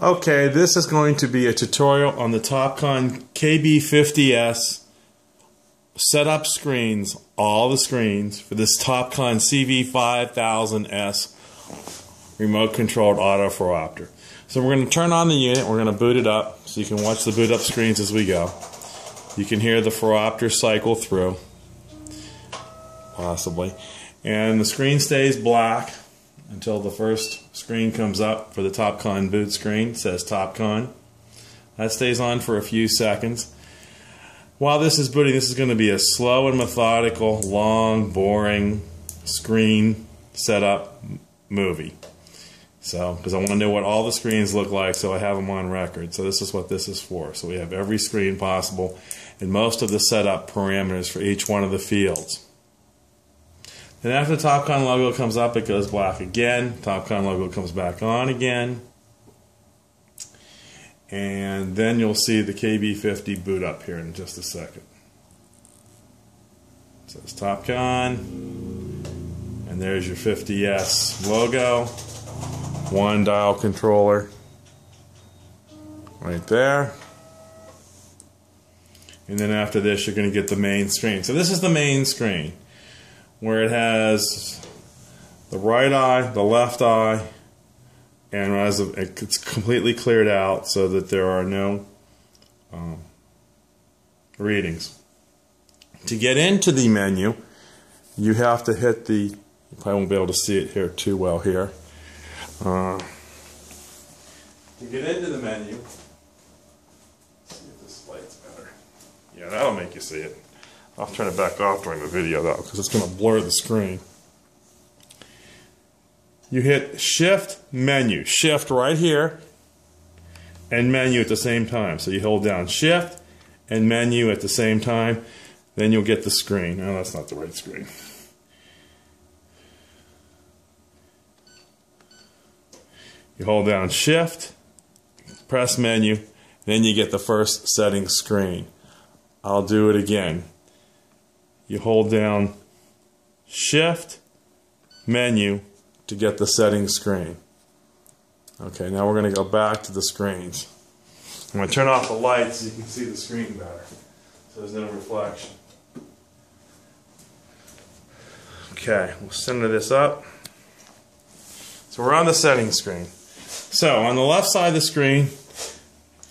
Okay, this is going to be a tutorial on the Topcon KB-50s setup screens, all the screens for this Topcon CV-5000s remote controlled autophoropter. So we're going to turn on the unit, we're going to boot it up so you can watch the boot up screens as we go. You can hear the phoropter cycle through, possibly. And the screen stays black until the first screen comes up for the Topcon boot screen. It says Topcon. That stays on for a few seconds. While this is booting, this is going to be a slow and methodical, long, boring screen setup movie. So, because I want to know what all the screens look like, so I have them on record. So this is what this is for. So we have every screen possible and most of the setup parameters for each one of the fields. Then after the Topcon logo comes up, it goes black again. Topcon logo comes back on again. And then you'll see the KB-50 boot up here in just a second. It says Topcon. And there's your 50S logo. One dial controller. Right there. And then after this, you're going to get the main screen. So this is the main screen, where it has the right eye, the left eye, and it's completely cleared out so that there are no readings. To get into the menu, you have to hit the, you probably won't be able to see it here too well here. To get into the menu, let's see if this light's better. Yeah, that'll make you see it. I'll turn it back off during the video though, because it's going to blur the screen. You hit Shift Menu, Shift right here, and Menu at the same time. So you hold down Shift and Menu at the same time, then you'll get the screen. No, that's not the right screen. You hold down Shift, press Menu, then you get the first settings screen. I'll do it again. You hold down Shift, Menu to get the settings screen. Okay, now we're going to go back to the screens. I'm going to turn off the lights so you can see the screen better, so there's no reflection. Okay, we'll center this up. So we're on the settings screen. So on the left side of the screen,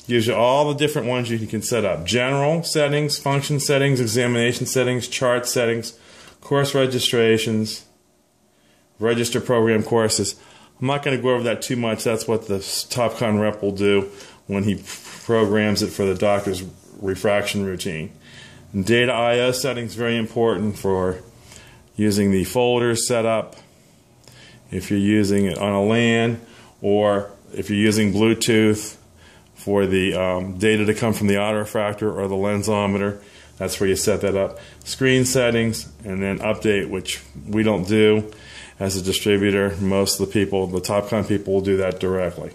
gives you all the different ones you can set up. General settings, function settings, examination settings, chart settings, course registrations, register program courses. I'm not going to go over that too much. That's what the Topcon rep will do when he programs it for the doctor's refraction routine. And data I/O settings, very important for using the folders setup. If you're using it on a LAN, or if you're using Bluetooth for the data to come from the autorefractor or the lensometer, that's where you set that up. Screen settings, and then update, which we don't do as a distributor. Most of the people, the Topcon people, will do that directly.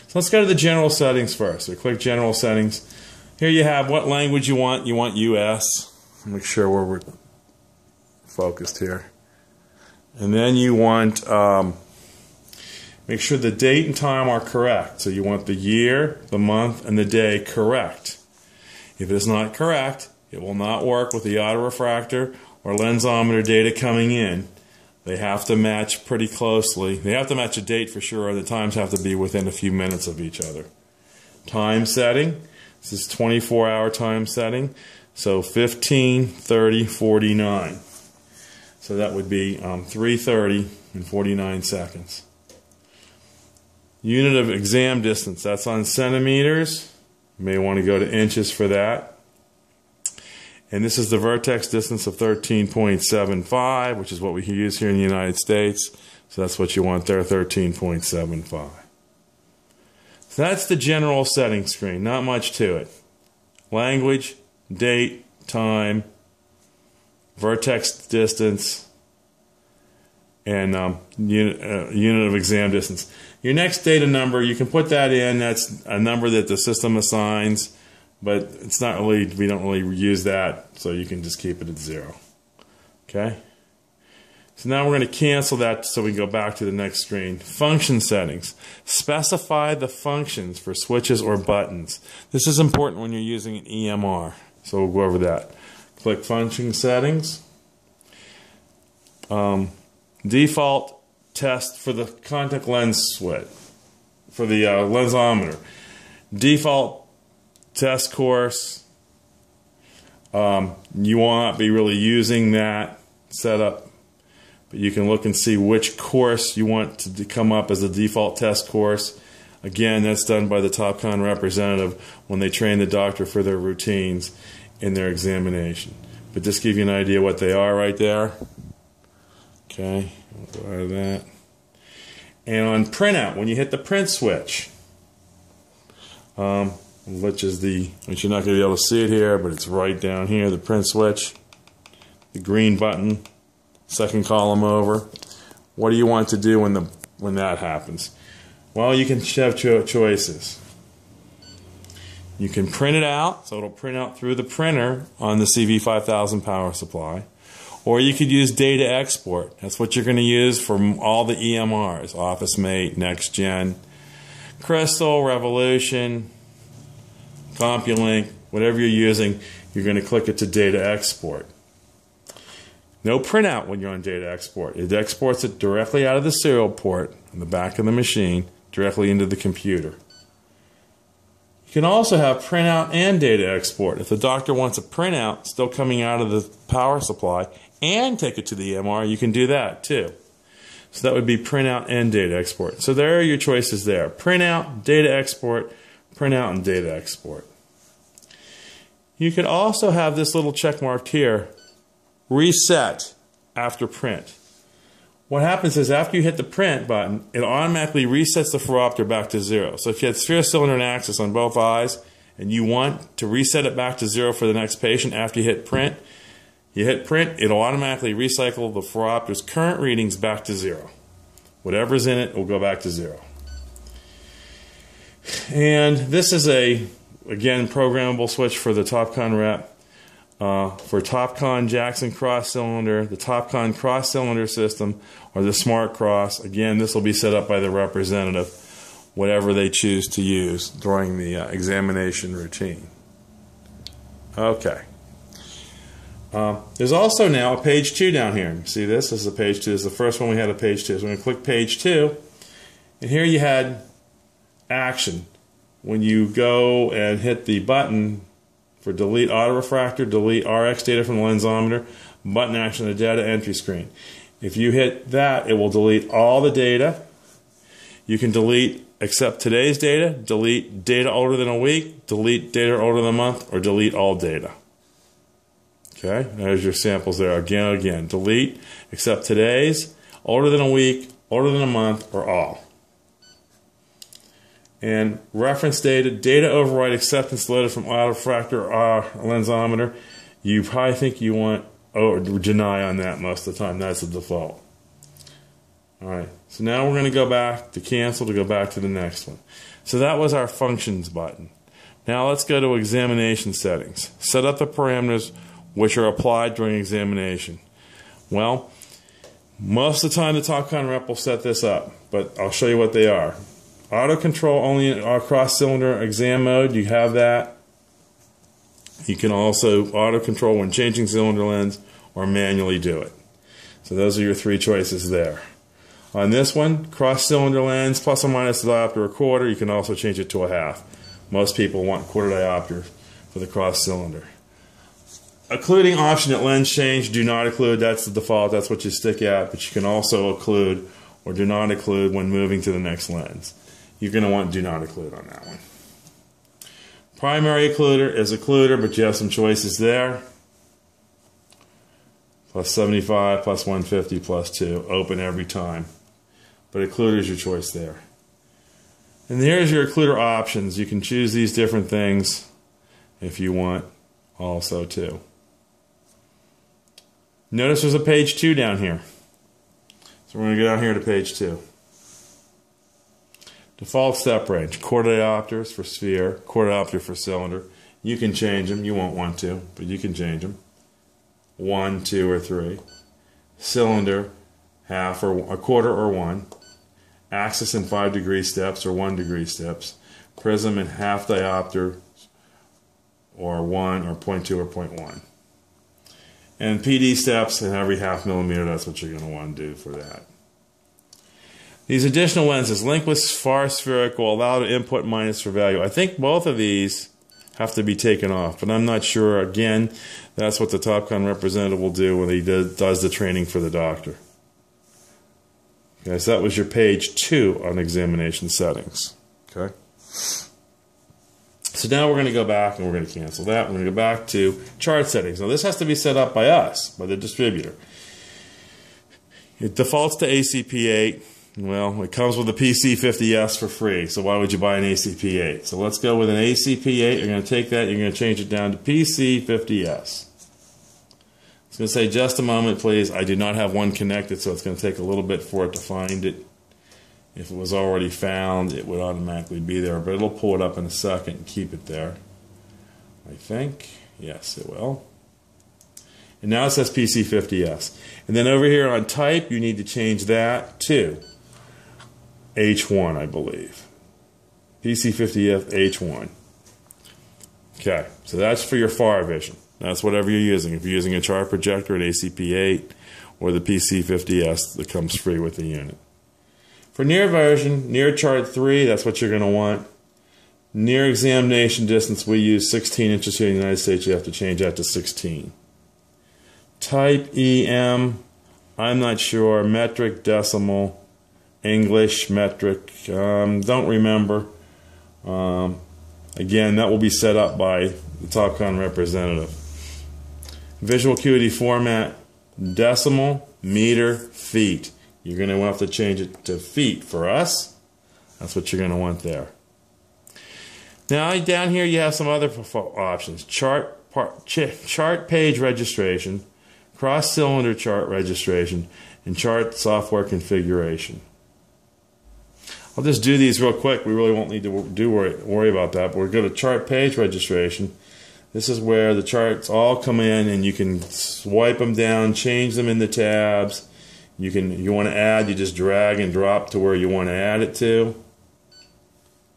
So let's go to the general settings first. So click general settings. Here you have what language you want. You want US. Make sure we're focused here. And then you want, make sure the date and time are correct. So you want the year, the month, and the day correct. If it is not correct, it will not work with the autorefractor or lensometer data coming in. They have to match pretty closely. They have to match a date for sure, and the times have to be within a few minutes of each other. Time setting. This is 24-hour time setting. So 15, 30, 49. So that would be 3:30 and 49 seconds. Unit of exam distance, that's on centimeters. You may want to go to inches for that. And this is the vertex distance of 13.75, which is what we use here in the United States. So that's what you want there, 13.75. So that's the general settings screen, not much to it. Language, date, time, vertex distance, and unit of exam distance. Your next data number, you can put that in. That's a number that the system assigns, but it's not really, we don't really use that, so you can just keep it at 0. Okay? So now we're going to cancel that so we can go back to the next screen. Function settings. Specify the functions for switches or buttons. This is important when you're using an EMR. So we'll go over that. Click function settings. Default test for the contact lens switch. For the lensometer. Default test course. You will not be really using that setup. But you can look and see which course you want to come up as a default test course. Again, that's done by the Topcon representative when they train the doctor for their routines in their examination. But just give you an idea what they are right there. Okay, we'll go out of that. And on printout, when you hit the print switch, which you're not going to be able to see it here, but it's right down here, the print switch, the green button. Second column over. What do you want to do when that happens? Well, you can have choices. You can print it out, so it'll print out through the printer on the CV-5000 power supply. Or you could use data export. That's what you're going to use for all the EMRs. OfficeMate, NextGen, Crystal, Revolution, CompuLink, whatever you're using, you're going to click it to data export. No printout when you're on data export. It exports it directly out of the serial port on the back of the machine, directly into the computer. You can also have printout and data export. If the doctor wants a printout still coming out of the power supply and take it to the EMR, you can do that too. So that would be printout and data export. So there are your choices there. Printout, data export, printout, and data export. You could also have this little check mark here. Reset after print. What happens is after you hit the print button, it automatically resets the phoropter back to 0. So if you had sphere, cylinder, and axis on both eyes, and you want to reset it back to 0 for the next patient after you hit print, it'll automatically recycle the phoropter's current readings back to 0. Whatever's in it will go back to 0. And this is again, programmable switch for the Topcon rep. For Topcon Jackson cross cylinder, the Topcon cross cylinder system, or the Smart Cross. Again, this will be set up by the representative, whatever they choose to use during the examination routine. Okay. There's also now a page 2 down here. See this? This is a page 2. This is the first one we had a page 2. So we're going to click page 2. And here you had action. When you go and hit the button for delete autorefractor, delete RX data from the lensometer, button action on the data entry screen. If you hit that, it will delete all the data. You can delete except today's data, delete data older than a week, delete data older than a month, or delete all data. Okay, there's your samples there. Again, delete except today's, older than a week, older than a month, or all. And reference data, data override acceptance loaded from autorefractor or lensometer. You probably think you want deny on that most of the time. That's the default. Alright, so now we're going to go back to cancel to go back to the next one. So that was our functions button. Now let's go to examination settings. Set up the parameters which are applied during examination. Well, most of the time the Topcon rep will set this up, but I'll show you what they are. Auto control only in our cross cylinder exam mode, you have that. You can also auto control when changing cylinder lens or manually do it. So those are your 3 choices there. On this one, cross cylinder lens plus or minus diopter a quarter, you can also change it to a half. Most people want quarter diopter for the cross cylinder. Occluding option at lens change, do not occlude, that's the default, that's what you stick at, but you can also occlude or do not occlude when moving to the next lens. You're going to want do not occlude on that one. Primary occluder is occluder, but you have some choices there. Plus 75, plus 150, plus 2. Open every time. But occluder is your choice there. And here's your occluder options. You can choose these different things if you want also too. Notice there's a page 2 down here. So we're going to go down here to page 2. Default step range, quarter diopters for sphere, quarter diopter for cylinder. You can change them. You won't want to, but you can change them. 1, 2, or 3. Cylinder, half or a quarter or 1, axis in 5-degree steps or 1-degree steps, prism in half diopter or 1 or 0.2 or 0.1. And PD steps in every half millimeter, that's what you're going to want to do for that. These additional lenses, link with far spherical, allow to input minus for value. I think both of these have to be taken off, but I'm not sure. Again, that's what the Topcon representative will do when he does the training for the doctor. Okay, so that was your page 2 on examination settings. Okay. So now we're going to go back and we're going to cancel that. We're going to go back to chart settings. Now this has to be set up by us, by the distributor. It defaults to ACP8. Well, it comes with a PC-50s for free, so why would you buy an ACP8? So let's go with an ACP8. You're going to take that, you're going to change it down to PC-50s. It's going to say, just a moment, please. I do not have one connected, so it's going to take a little bit for it to find it. If it was already found, it would automatically be there, but it'll pull it up in a second and keep it there. I think. Yes, it will. And now it says PC-50s. And then over here on type, you need to change that to H1, I believe. PC-50s H1. Okay, so that's for your far vision. That's whatever you're using. If you're using a chart projector, an ACP8, or the PC-50s that comes free with the unit. For near vision, near chart 3, that's what you're going to want. Near examination distance, we use 16 inches here in the United States. You have to change that to 16. Type EM, I'm not sure. Metric, decimal, English, metric, don't remember. Again, that will be set up by the Topcon representative. Visual acuity format, decimal, meter, feet. You're going to have to change it to feet for us. That's what you're going to want there. Now down here you have some other options. Chart page registration, cross-cylinder chart registration, and chart software configuration. I'll just do these real quick. We really won't need to worry about that. But we're going to chart page registration. This is where the charts all come in, and you can swipe them down, change them in the tabs. You want to add, you just drag and drop to where you want to add it to,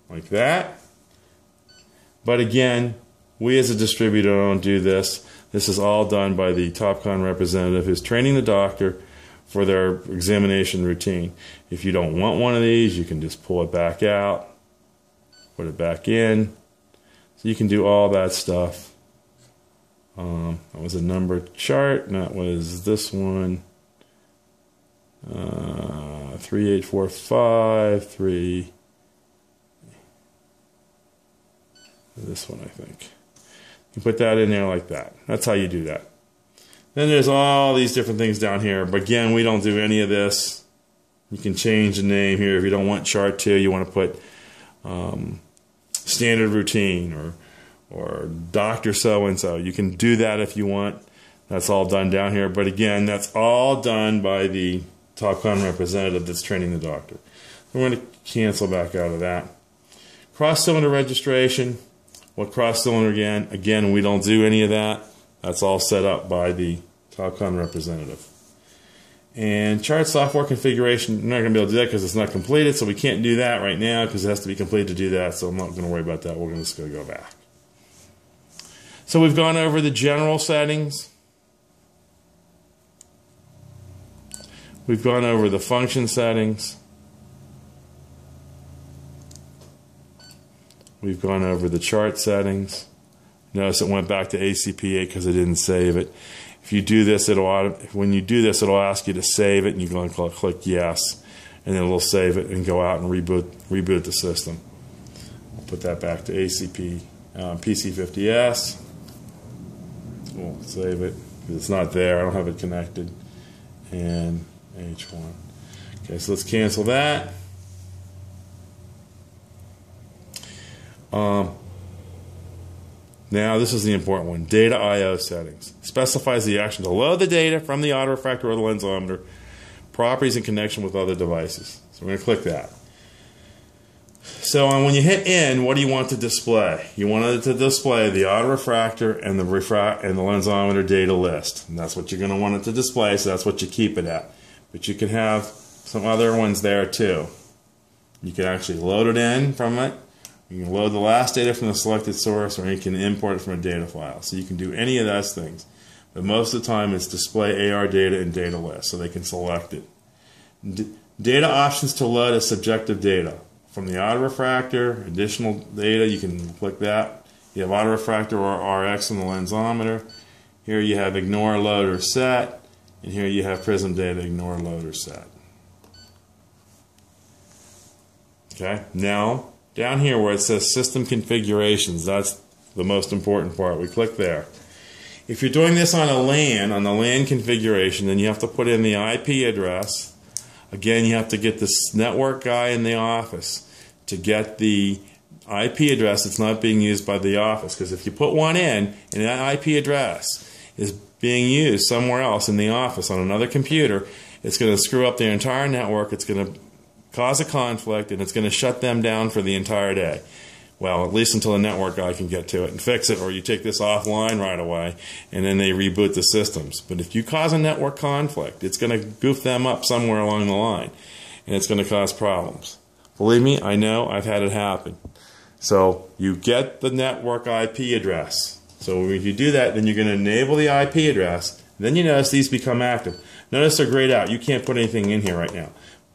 like that. But again, we as a distributor don't do this. This is all done by the Topcon representative who's training the doctor for their examination routine. If you don't want one of these, you can just pull it back out, put it back in. So you can do all that stuff. That was a numbered chart, and that was this one. 3845, 3. This one, I think. You put that in there like that. That's how you do that. Then there's all these different things down here. But again, we don't do any of this. You can change the name here. If you don't want chart 2, you want to put standard routine or doctor so-and-so. You can do that if you want. That's all done down here. But again, that's all done by the Topcon representative that's training the doctor. We're going to cancel back out of that. Cross-cylinder registration. Well, cross-cylinder again, we don't do any of that. That's all set up by the Topcon representative. And chart software configuration, I'm not going to be able to do that because it's not completed, so we can't do that right now because it has to be completed to do that, so I'm not going to worry about that. We're just going to go back. So we've gone over the general settings. We've gone over the function settings. We've gone over the chart settings. Notice it went back to ACP8 because I didn't save it. If you do this, when you do this, it'll ask you to save it, and you can click yes, and then it'll save it and go out and reboot the system. I'll put that back to ACP PC-50s. We'll save it because it's not there. I don't have it connected. And H1. Okay, so let's cancel that. Now this is the important one. Data I/O settings. Specifies the action to load the data from the autorefractor or the lensometer, properties in connection with other devices. So we're going to click that. So when you hit N, what do you want to display? You want it to display the autorefractor and the lensometer data list. And that's what you're going to want it to display, so that's what you keep it at. but you can have some other ones there too. You can actually load it in from it. You can load the last data from the selected source, or you can import it from a data file. So you can do any of those things. But most of the time it's display AR data in data list, so they can select it. Data options to load as subjective data. From the autorefractor, additional data, you can click that. You have autorefractor or RX on the lensometer. Here you have ignore, load, or set. And here you have prism data, ignore, load, or set. Okay, now down here where it says system configurations, that's the most important part. We click there. If you're doing this on a LAN, on the LAN configuration, then you have to put in the IP address. Again, you have to get this network guy in the office to get the IP address that's not being used by the office. Because if you put one in, and that IP address is being used somewhere else in the office on another computer, it's going to screw up their entire network, it's going to cause a conflict, and it's going to shut them down for the entire day. Well, at least until the network guy can get to it and fix it, or you take this offline right away, and then they reboot the systems. But if you cause a network conflict, it's going to goof them up somewhere along the line, and it's going to cause problems. Believe me, I know, I've had it happen. So you get the network IP address. So when you do that, then you're going to enable the IP address. Then you notice these become active. Notice they're grayed out. You can't put anything in here right now.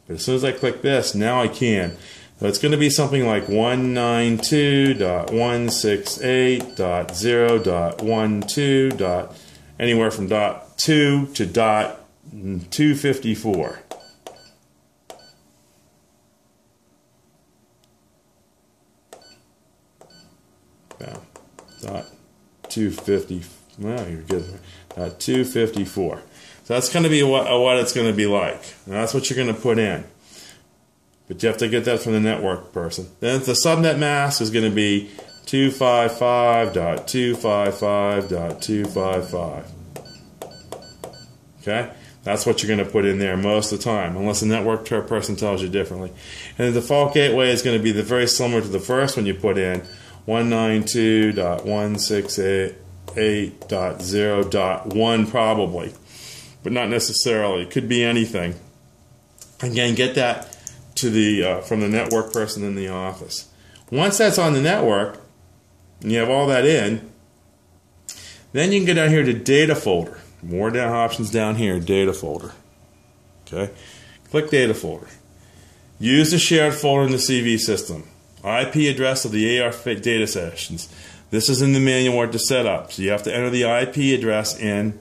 But as soon as I click this, now I can. So it's going to be something like 192.168.0.12. Anywhere from .2 to .254. Now, .250. Well, you're good. .254. So that's going to be what it's going to be like. And that's what you're going to put in. But you have to get that from the network person. Then the subnet mask is going to be 255.255.255. Okay? That's what you're going to put in there most of the time, unless the network person tells you differently. And the default gateway is going to be very similar to the first one you put in, 192.168.0.1 probably, but not necessarily. It could be anything. Again, get that to the from the network person in the office. Once that's on the network, and you have all that in, then you can go down here to data folder. More down options down here, data folder. Okay, click data folder. Use the shared folder in the CV system. IP address of the AR data sessions. This is in the manual where to set up. So you have to enter the IP address in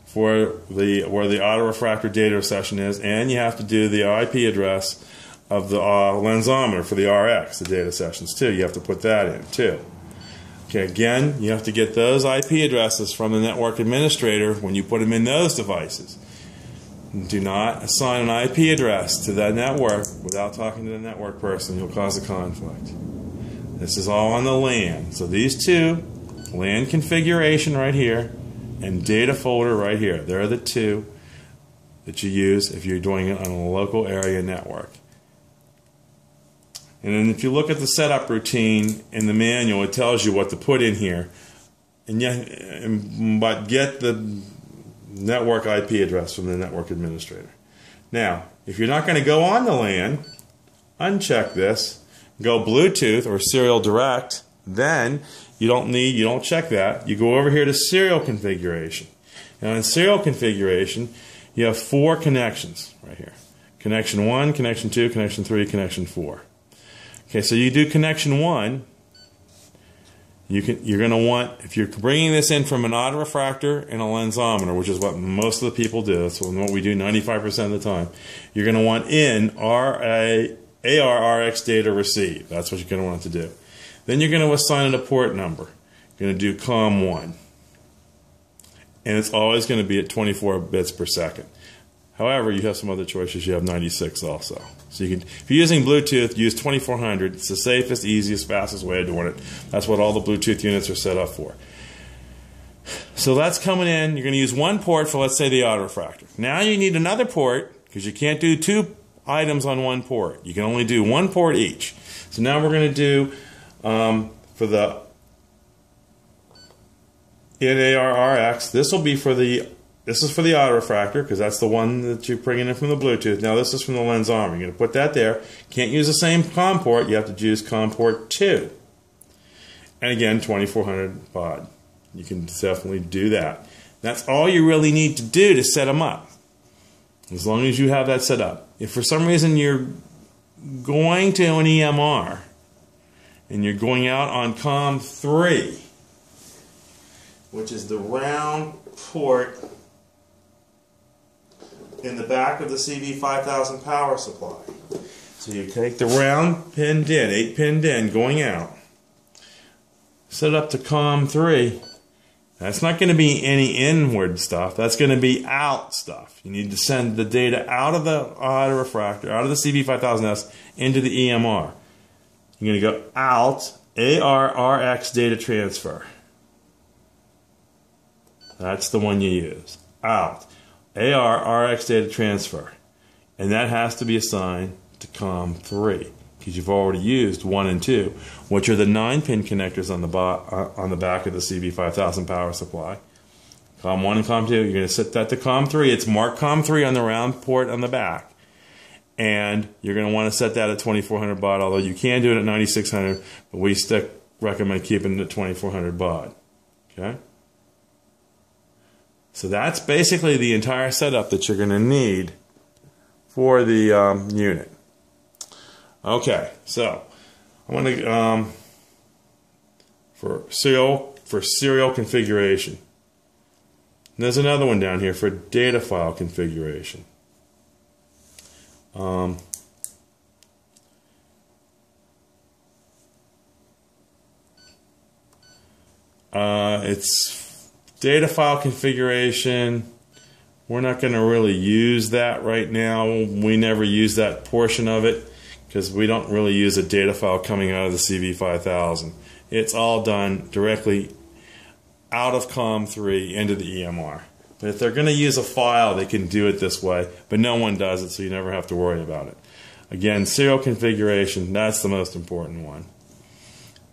for where the autorefractor data session is, and you have to do the IP address of the lensometer for the RX, the data sessions too. You have to put that in too. Okay, again, you have to get those IP addresses from the network administrator when you put them in those devices. Do not assign an IP address to that network without talking to the network person. You'll cause a conflict. This is all on the LAN. So these two, LAN configuration right here and data folder right here, they're the two that you use if you're doing it on a local area network. And then if you look at the setup routine in the manual, it tells you what to put in here. But get the network IP address from the network administrator. Now, if you're not going to go on the LAN, uncheck this, go Bluetooth or serial direct, then you don't check that. You go over here to serial configuration. Now in serial configuration, you have 4 connections right here. Connection 1, connection 2, connection 3, connection 4. Okay, so you do connection 1. You're going to want, if you're bringing this in from an autorefractor and a lensometer, which is what most of the people do, that's what we do 95% of the time, you're going to want in ARRX data receive. That's what you're going to want to do. Then you're going to assign it a port number. You're going to do COM1. And it's always going to be at 24 bits per second. However, you have some other choices. You have 96 also. So you can, if you're using Bluetooth, use 2400. It's the safest, easiest, fastest way of doing it. That's what all the Bluetooth units are set up for. So that's coming in. You're going to use one port for, let's say, the autorefractor. Now you need another port because you can't do 2 items on one port. You can only do 1 port each. So now we're going to do for the in ARRX, this will be for the this is for the auto refractor because that's the one that you're bringing in from the Bluetooth. Now this is from the lens armor. You're going to put that there. Can't use the same COM port. You have to use COM port 2. And again, 2400 baud. You can definitely do that. That's all you really need to do to set them up. As long as you have that set up. If for some reason you're going to an EMR and you're going out on COM 3, which is the round port in the back of the CV-5000 power supply. So you take the round pinned in, 8-pin in, going out, set it up to COM 3. That's not going to be any inward stuff. That's going to be out stuff. You need to send the data out of the auto refractor, out of the CV-5000s, into the EMR. You're going to go out, ARRX data transfer. That's the one you use. Out. ARRX data transfer. And that has to be assigned to COM 3 because you've already used 1 and 2, which are the 9-pin connectors on the back of the CV-5000 power supply. COM 1 and COM 2, you're going to set that to COM 3. It's marked COM 3 on the round port on the back. And you're going to want to set that at 2400 baud, although you can do it at 9600, but we recommend keeping it at 2400 baud. Okay? So that's basically the entire setup that you're going to need for the unit. Okay, so I want to for serial configuration. And there's another one down here for data file configuration. It's data file configuration. We're not going to really use that right now. We never use that portion of it because we don't really use a data file coming out of the CV-5000. It's all done directly out of COM 3 into the EMR. But if they're going to use a file, they can do it this way, but no one does it, so you never have to worry about it. Again, serial configuration, that's the most important one.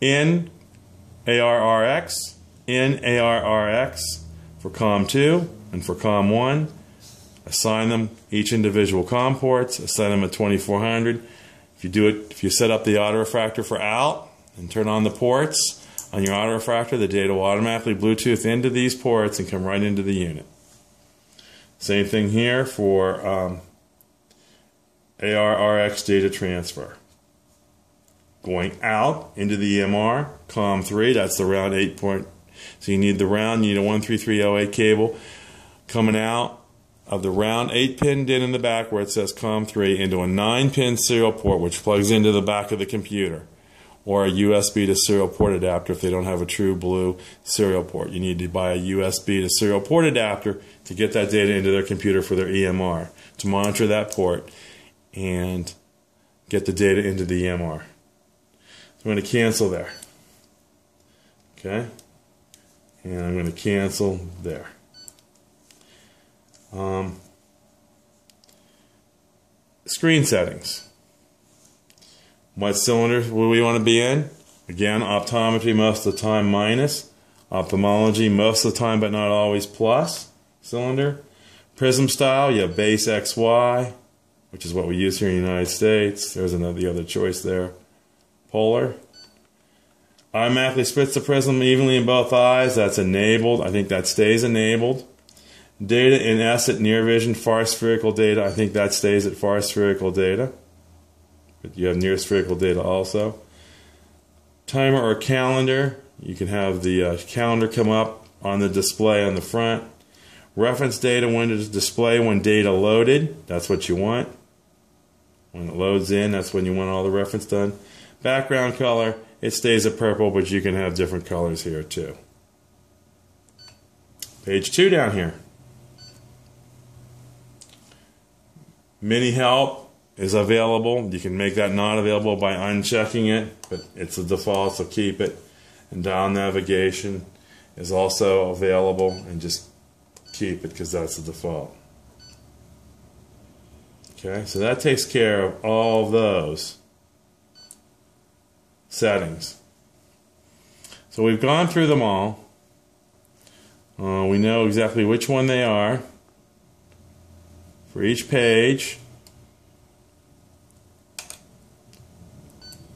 In ARRX, for COM 2 and for COM 1, assign them each individual COM ports, assign them at 2400. If you set up the auto refractor for out and turn on the ports on your auto refractor, the data will automatically Bluetooth into these ports and come right into the unit. Same thing here for ARRX data transfer. Going out into the EMR, COM 3, that's the round 8 point. So you need the round, you need a 13308 cable coming out of the round 8-pin DIN in the back where it says COM 3 into a 9-pin serial port which plugs into the back of the computer, or a USB to serial port adapter if they don't have a true blue serial port. You need to buy a USB to serial port adapter to get that data into their computer for their EMR, to monitor that port and get the data into the EMR. So I'm going to cancel there. Okay? And I'm going to cancel there. Screen settings. What cylinder will we want to be in? Again, optometry most of the time minus. Ophthalmology most of the time but not always plus cylinder. Prism style, you have base XY, which is what we use here in the United States. There's the other choice there. Polar. Automatically splits the prism evenly in both eyes. That's enabled. I think that stays enabled. Data in S at near vision, far spherical data. I think that stays at far spherical data. But you have near spherical data also. Timer or calendar. You can have the calendar come up on the display on the front. Reference data when to display when data loaded. That's what you want. When it loads in, that's when you want all the reference done. Background color. It stays at purple, but you can have different colors here too. Page 2 down here. Mini help is available. You can make that not available by unchecking it, but it's a default, so keep it. And dial navigation is also available, and just keep it because that's the default. Okay, so that takes care of all of those settings. So we've gone through them all. We know exactly which one they are for each page.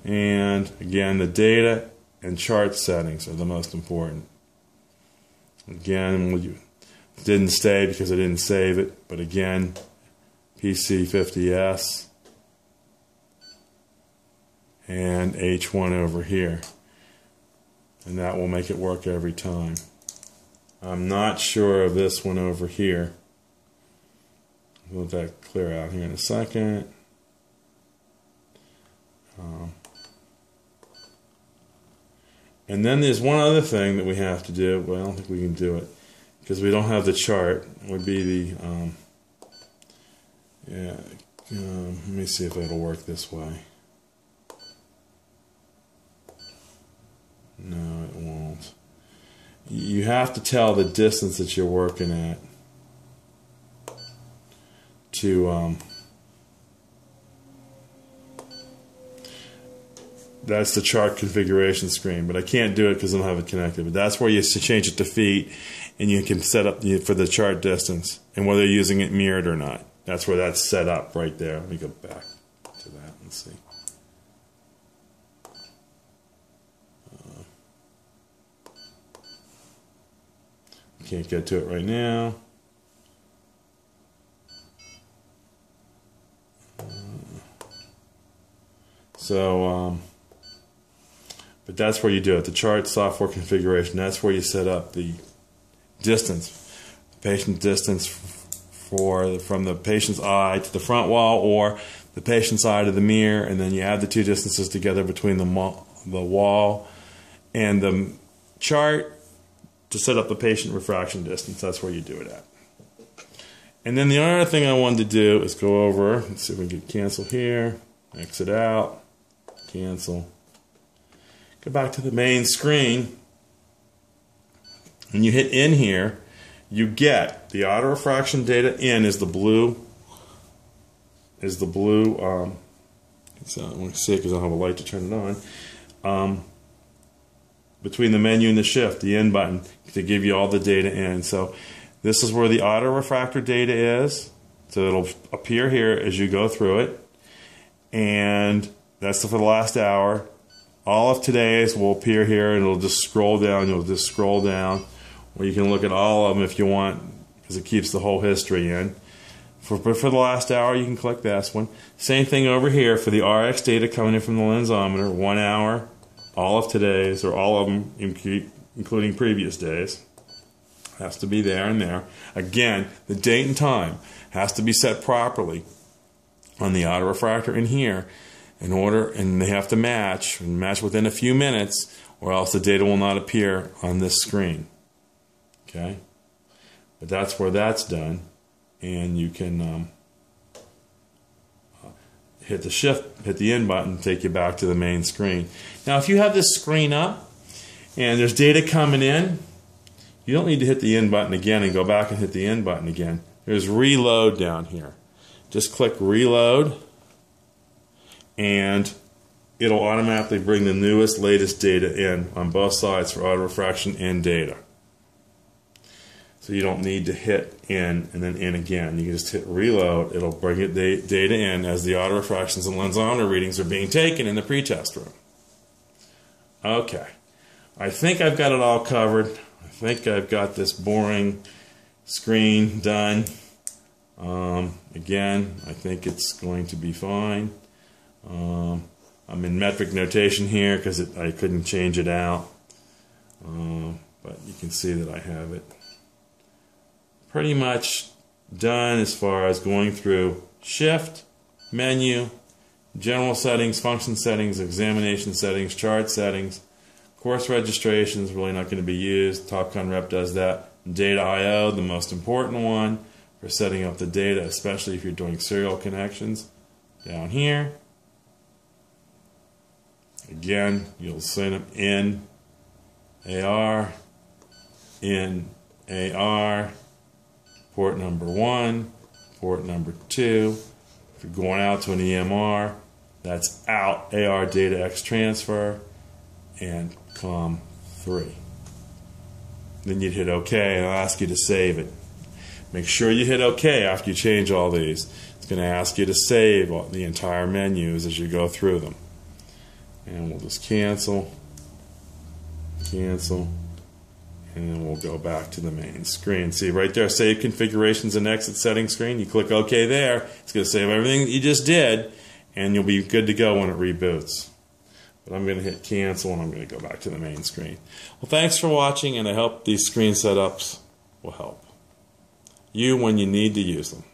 And again, the data and chart settings are the most important. Again, it didn't stay because I didn't save it, but again, PC50S and H1 over here. And that will make it work every time. I'm not sure of this one over here. We'll let that clear out here in a second. And then there's one other thing that we have to do. Well, I don't think we can do it because we don't have the chart. It would be the let me see if it'll work this way. No, it won't. You have to tell the distance that you're working at to that's the chart configuration screen, but I can't do it because I don't have it connected. But that's where you change it to feet, and you can set up for the chart distance and whether you're using it mirrored or not. That's where that's set up right there. Let me go back to that and see. Can't get to it right now. But that's where you do it. The chart software configuration. That's where you set up the distance, the patient distance from the patient's eye to the front wall or the patient's eye to the mirror, and then you add the two distances together between the wall and the chart to set up the patient refraction distance. That's where you do it at. And then the other thing I wanted to do is go over, let's see if we can cancel here, exit out, cancel. Go back to the main screen. When you hit in here, you get the auto refraction data in is the blue. So I want to see it because I don't have a light to turn it on. Between the menu and the shift, the in button to give you all the data in. So this is where the auto refractor data is. So it'll appear here as you go through it. And that's for the last hour. All of today's will appear here, and it'll just scroll down. You'll just scroll down, or you can look at all of them if you want, because it keeps the whole history in. But for the last hour, you can click this one. Same thing over here for the RX data coming in from the lensometer. 1 hour, all of today's, or all of them, including previous days. Has to be there and there. Again, the date and time has to be set properly on the auto refractor in here. And they have to match within a few minutes, or else the data will not appear on this screen. Okay? But that's where that's done. And you can hit the in button, take you back to the main screen. Now, if you have this screen up and there's data coming in, you don't need to hit the in button again and go back and hit the in button again. There's reload down here. Just click reload, and it'll automatically bring the newest, latest data in on both sides for auto refraction and data. So you don't need to hit in and then in again. You can just hit reload. It'll bring it data in as the auto refractions and lensometer readings are being taken in the pretest room. Okay. I think I've got it all covered. I think I've got this boring screen done. Again, I think it's going to be fine. I'm in metric notation here because I couldn't change it out. But you can see that I have it pretty much done as far as going through shift, menu, general settings, function settings, examination settings, chart settings, course registrations, really not going to be used. Topcon rep does that. Data I/O, the most important one for setting up the data, especially if you're doing serial connections. Down here, again, you'll send them in AR, port number 1, port number 2. If you're going out to an EMR, that's out, AR data X transfer, and COM3. Then you'd hit OK, and it'll ask you to save it. Make sure you hit OK after you change all these. It's going to ask you to save the entire menus as you go through them. And we'll just cancel, cancel, and then we'll go back to the main screen. See right there, Save Configurations and Exit Settings screen. You click OK there. It's going to save everything that you just did, and you'll be good to go when it reboots. But I'm going to hit cancel, and I'm going to go back to the main screen. Well, thanks for watching, and I hope these screen setups will help you when you need to use them.